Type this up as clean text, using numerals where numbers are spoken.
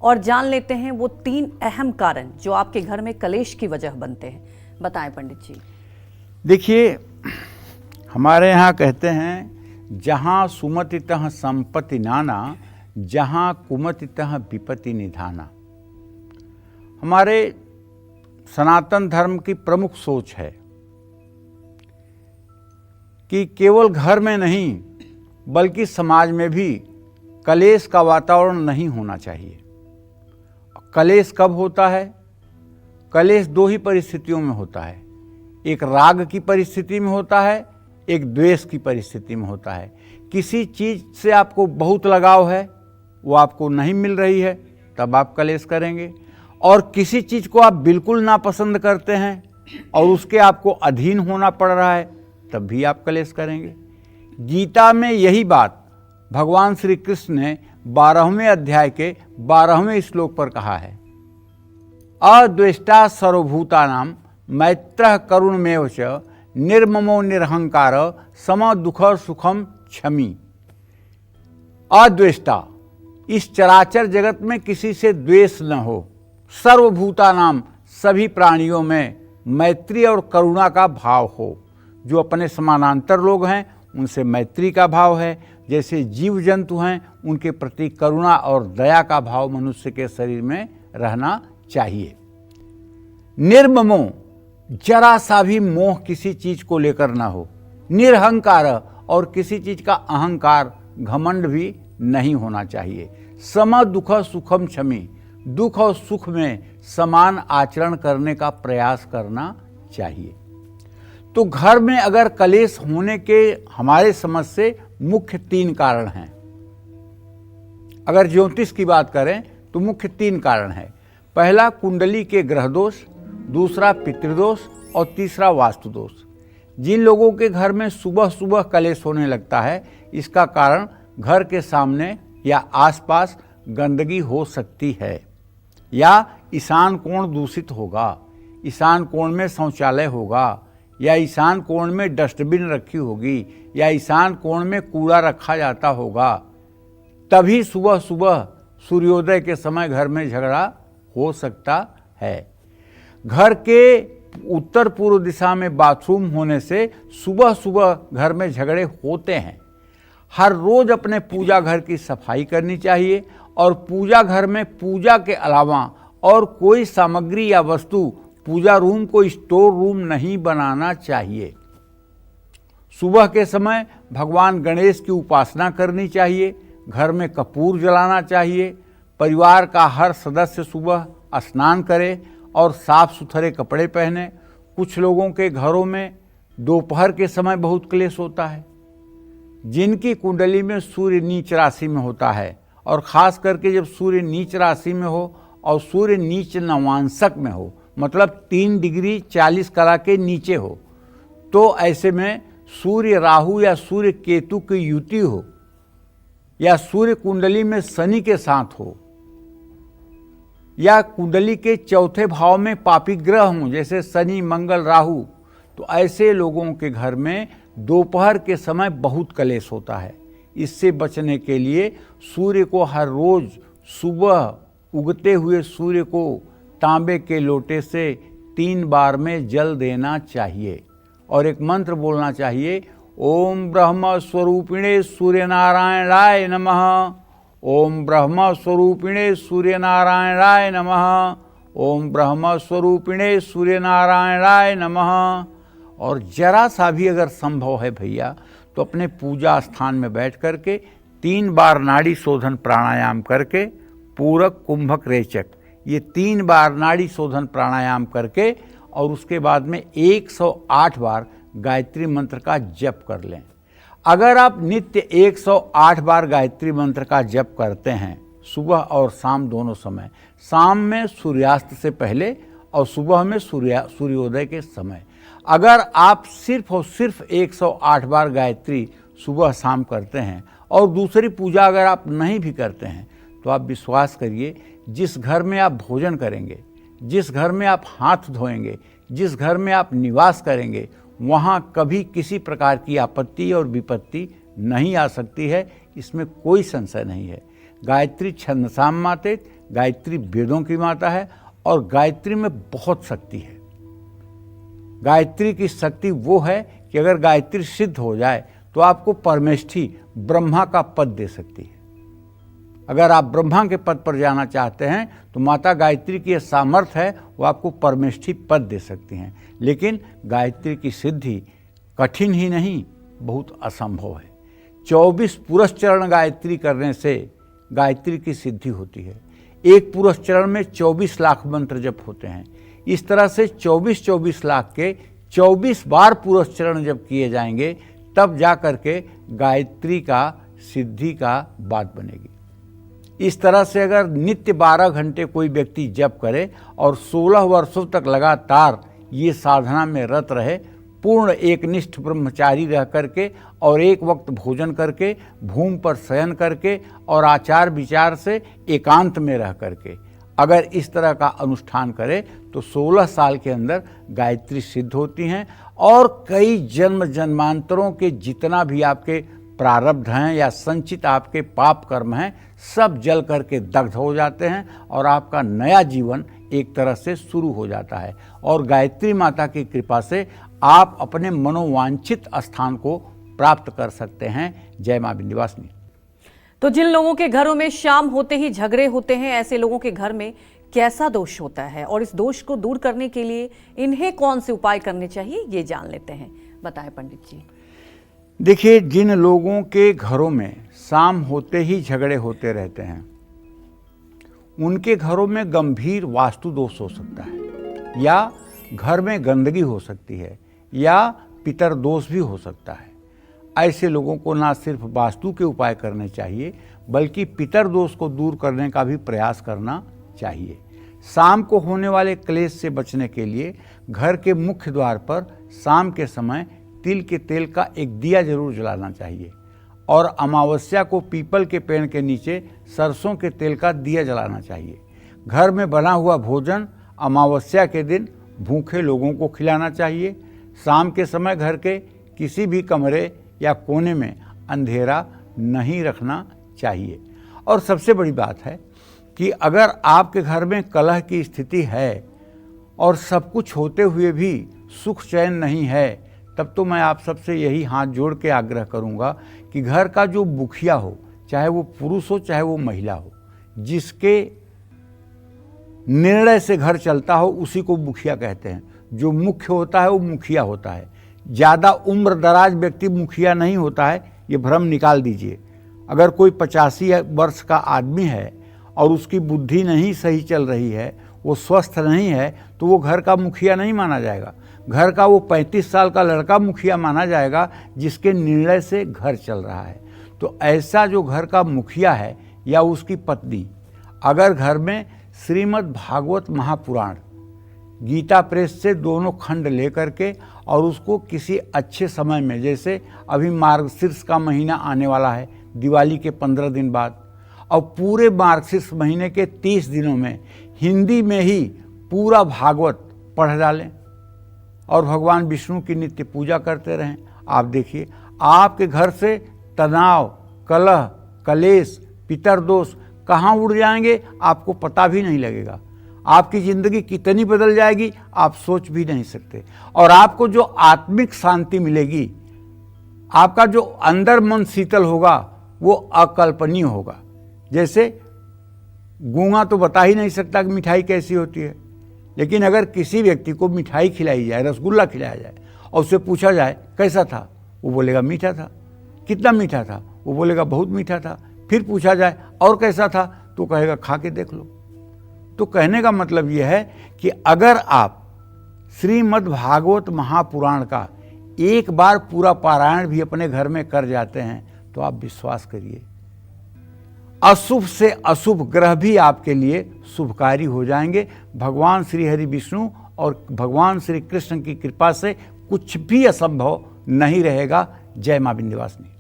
और जान लेते हैं वो 3 अहम कारण जो आपके घर में कलेश की वजह बनते हैं। बताएं पंडित जी। देखिए, हमारे यहाँ कहते हैं जहाँ सुमतितः संपत्ति नाना, जहाँ कुमतितः विपत्ति निधाना। हमारे सनातन धर्म की प्रमुख सोच है कि केवल घर में नहीं बल्कि समाज में भी कलेश का वातावरण नहीं होना चाहिए। कलेश कब होता है? कलेश 2 ही परिस्थितियों में होता है। एक राग की परिस्थिति में होता है, एक द्वेष की परिस्थिति में होता है। किसी चीज से आपको बहुत लगाव है, वो आपको नहीं मिल रही है, तब आप कलेश करेंगे। और किसी चीज को आप बिल्कुल नापसंद करते हैं और उसके आपको अधीन होना पड़ रहा है, तब भी आप कलेश करेंगे। गीता में यही बात भगवान श्री कृष्ण ने 12वें अध्याय के 12वें श्लोक पर कहा है। अद्वेष्टा सर्वभूतानां मैत्रः करुणमेव च निर्ममो निरहंकार सम दुख सुखम क्षमी। अद्वेष्टा, इस चराचर जगत में किसी से द्वेष न हो। सर्वभूतानाम, सभी प्राणियों में मैत्री और करुणा का भाव हो। जो अपने समानांतर लोग हैं उनसे मैत्री का भाव है। जैसे जीव जंतु हैं उनके प्रति करुणा और दया का भाव मनुष्य के शरीर में रहना चाहिए। निर्ममो, जरा सा भी मोह किसी चीज को लेकर ना हो। निरहंकार, और किसी चीज का अहंकार घमंड भी नहीं होना चाहिए। सम दुख सुखम क्षमी, दुख और सुख में समान आचरण करने का प्रयास करना चाहिए। तो घर में अगर कलेश होने के हमारे समझ से मुख्य 3 कारण हैं। अगर ज्योतिष की बात करें तो मुख्य 3 कारण है। पहला कुंडली के ग्रह दोष, दूसरा पितृदोष और तीसरा वास्तु दोष। जिन लोगों के घर में सुबह सुबह कलेश होने लगता है, इसका कारण घर के सामने या आसपास गंदगी हो सकती है, या ईशान कोण दूषित होगा, ईशान कोण में शौचालय होगा, या ईशान कोण में डस्टबिन रखी होगी, या ईशान कोण में कूड़ा रखा जाता होगा। तभी सुबह सुबह सूर्योदय के समय घर में झगड़ा हो सकता है। घर के उत्तर पूर्व दिशा में बाथरूम होने से सुबह सुबह घर में झगड़े होते हैं। हर रोज अपने पूजा घर की सफाई करनी चाहिए और पूजा घर में पूजा के अलावा और कोई सामग्री या वस्तु पूजा रूम को स्टोर रूम नहीं बनाना चाहिए। सुबह के समय भगवान गणेश की उपासना करनी चाहिए। घर में कपूर जलाना चाहिए। परिवार का हर सदस्य सुबह स्नान करे और साफ सुथरे कपड़े पहने। कुछ लोगों के घरों में दोपहर के समय बहुत क्लेश होता है। जिनकी कुंडली में सूर्य नीच राशि में होता है, और खास करके जब सूर्य नीच राशि में हो और सूर्य नीच नवांशक में हो, मतलब 3 डिग्री 40 कला के नीचे हो, तो ऐसे में सूर्य राहु या सूर्य केतु की युति हो, या सूर्य कुंडली में शनि के साथ हो, या कुंडली के चौथे भाव में पापी ग्रह हों जैसे शनि मंगल राहु, तो ऐसे लोगों के घर में दोपहर के समय बहुत कलेश होता है। इससे बचने के लिए सूर्य को हर रोज सुबह उगते हुए सूर्य को तांबे के लोटे से 3 बार में जल देना चाहिए और एक मंत्र बोलना चाहिए। ओम ब्रह्म स्वरूपिणे सूर्य नारायणाय नमः। ओम ब्रह्म स्वरूपिणे सूर्य नारायणाय नमः। ओम ब्रह्म स्वरूपिणे सूर्य नारायणाय नमः। और जरा सा भी अगर संभव है भैया, तो अपने पूजा स्थान में बैठ करके 3 बार नाड़ी शोधन प्राणायाम करके, पूरक कुंभक रेचक, ये 3 बार नाड़ी शोधन प्राणायाम करके और उसके बाद में 108 बार गायत्री मंत्र का जप कर लें। अगर आप नित्य 108 बार गायत्री मंत्र का जप करते हैं सुबह और शाम दोनों समय, शाम में सूर्यास्त से पहले और सुबह में सूर्योदय के समय, अगर आप सिर्फ और सिर्फ 108 बार गायत्री सुबह शाम करते हैं और दूसरी पूजा अगर आप नहीं भी करते हैं, तो आप विश्वास करिए, जिस घर में आप भोजन करेंगे, जिस घर में आप हाथ धोएंगे, जिस घर में आप निवास करेंगे, वहाँ कभी किसी प्रकार की आपत्ति और विपत्ति नहीं आ सकती है। इसमें कोई संशय नहीं है। गायत्री छंदसाम मातेत, गायत्री वेदों की माता है और गायत्री में बहुत शक्ति है। गायत्री की शक्ति वो है कि अगर गायत्री सिद्ध हो जाए तो आपको परमेष्ठी ब्रह्मा का पद दे सकती है। अगर आप ब्रह्मा के पद पर जाना चाहते हैं तो माता गायत्री की यह सामर्थ्य है, वो आपको परमेष्ठी पद दे सकती हैं। लेकिन गायत्री की सिद्धि कठिन ही नहीं, बहुत असंभव है। 24 पुरुष चरण गायत्री करने से गायत्री की सिद्धि होती है। एक पुरुष चरण में 24 लाख मंत्र जप होते हैं। इस तरह से 24 लाख के 24 बार पुरुष चरण जप किए जाएंगे, तब जा करके गायत्री का सिद्धि का बात बनेगी। इस तरह से अगर नित्य 12 घंटे कोई व्यक्ति जप करे और 16 वर्षों तक लगातार ये साधना में रत रहे, पूर्ण एकनिष्ठ ब्रह्मचारी रह करके और एक वक्त भोजन करके, भूमि पर शयन करके और आचार विचार से एकांत में रह करके अगर इस तरह का अनुष्ठान करे तो 16 साल के अंदर गायत्री सिद्ध होती हैं और कई जन्म जन्मांतरों के जितना भी आपके प्रारब्ध हैं या संचित आपके पाप कर्म हैं, सब जल करके दग्ध हो जाते हैं और आपका नया जीवन एक तरह से शुरू हो जाता है। और गायत्री माता की कृपा से आप अपने मनोवांछित स्थान को प्राप्त कर सकते हैं। जय मां विंध्यवासिनी। तो जिन लोगों के घरों में शाम होते ही झगड़े होते हैं, ऐसे लोगों के घर में कैसा दोष होता है और इस दोष को दूर करने के लिए इन्हें कौन से उपाय करने चाहिए, ये जान लेते हैं। बताएं पंडित जी। देखिए, जिन लोगों के घरों में शाम होते ही झगड़े होते रहते हैं, उनके घरों में गंभीर वास्तु दोष हो सकता है, या घर में गंदगी हो सकती है, या पितर दोष भी हो सकता है। ऐसे लोगों को ना सिर्फ वास्तु के उपाय करने चाहिए, बल्कि पितर दोष को दूर करने का भी प्रयास करना चाहिए। शाम को होने वाले क्लेश से बचने के लिए घर के मुख्य द्वार पर शाम के समय तिल के तेल का एक दिया जरूर जलाना चाहिए और अमावस्या को पीपल के पेड़ के नीचे सरसों के तेल का दिया जलाना चाहिए। घर में बना हुआ भोजन अमावस्या के दिन भूखे लोगों को खिलाना चाहिए। शाम के समय घर के किसी भी कमरे या कोने में अंधेरा नहीं रखना चाहिए। और सबसे बड़ी बात है कि अगर आपके घर में कलह की स्थिति है और सब कुछ होते हुए भी सुख चैन नहीं है, तब तो मैं आप सबसे यही हाथ जोड़ के आग्रह करूंगा कि घर का जो मुखिया हो, चाहे वो पुरुष हो चाहे वो महिला हो, जिसके निर्णय से घर चलता हो उसी को मुखिया कहते हैं। जो मुख्य होता है वो मुखिया होता है। ज़्यादा उम्र दराज व्यक्ति मुखिया नहीं होता है, ये भ्रम निकाल दीजिए। अगर कोई 85 वर्ष का आदमी है और उसकी बुद्धि नहीं सही चल रही है, वो स्वस्थ नहीं है, तो वो घर का मुखिया नहीं माना जाएगा। घर का वो 35 साल का लड़का मुखिया माना जाएगा जिसके निर्णय से घर चल रहा है। तो ऐसा जो घर का मुखिया है या उसकी पत्नी अगर घर में श्रीमद् भागवत महापुराण गीता प्रेस से दोनों खंड लेकर के और उसको किसी अच्छे समय में, जैसे अभी मार्गशीर्ष का महीना आने वाला है, दिवाली के 15 दिन बाद, और पूरे मार्गशीर्ष महीने के 30 दिनों में हिंदी में ही पूरा भागवत पढ़ डालें और भगवान विष्णु की नित्य पूजा करते रहें। आप देखिए आपके घर से तनाव, कलह, कलेश, पितर दोष कहाँ उड़ जाएंगे, आपको पता भी नहीं लगेगा। आपकी ज़िंदगी कितनी बदल जाएगी आप सोच भी नहीं सकते। और आपको जो आत्मिक शांति मिलेगी, आपका जो अंदर मन शीतल होगा, वो अकल्पनीय होगा। जैसे गूंगा तो बता ही नहीं सकता कि मिठाई कैसी होती है, लेकिन अगर किसी व्यक्ति को मिठाई खिलाई जाए, रसगुल्ला खिलाया जाए और उससे पूछा जाए कैसा था, वो बोलेगा मीठा था। कितना मीठा था, वो बोलेगा बहुत मीठा था। फिर पूछा जाए और कैसा था, तो कहेगा खा के देख लो। तो कहने का मतलब यह है कि अगर आप श्रीमद् भागवत महापुराण का एक बार पूरा पारायण भी अपने घर में कर जाते हैं तो आप विश्वास करिए, अशुभ से अशुभ ग्रह भी आपके लिए शुभकारी हो जाएंगे। भगवान श्री हरि विष्णु और भगवान श्री कृष्ण की कृपा से कुछ भी असंभव नहीं रहेगा। जय मां विंध्यवासिनी।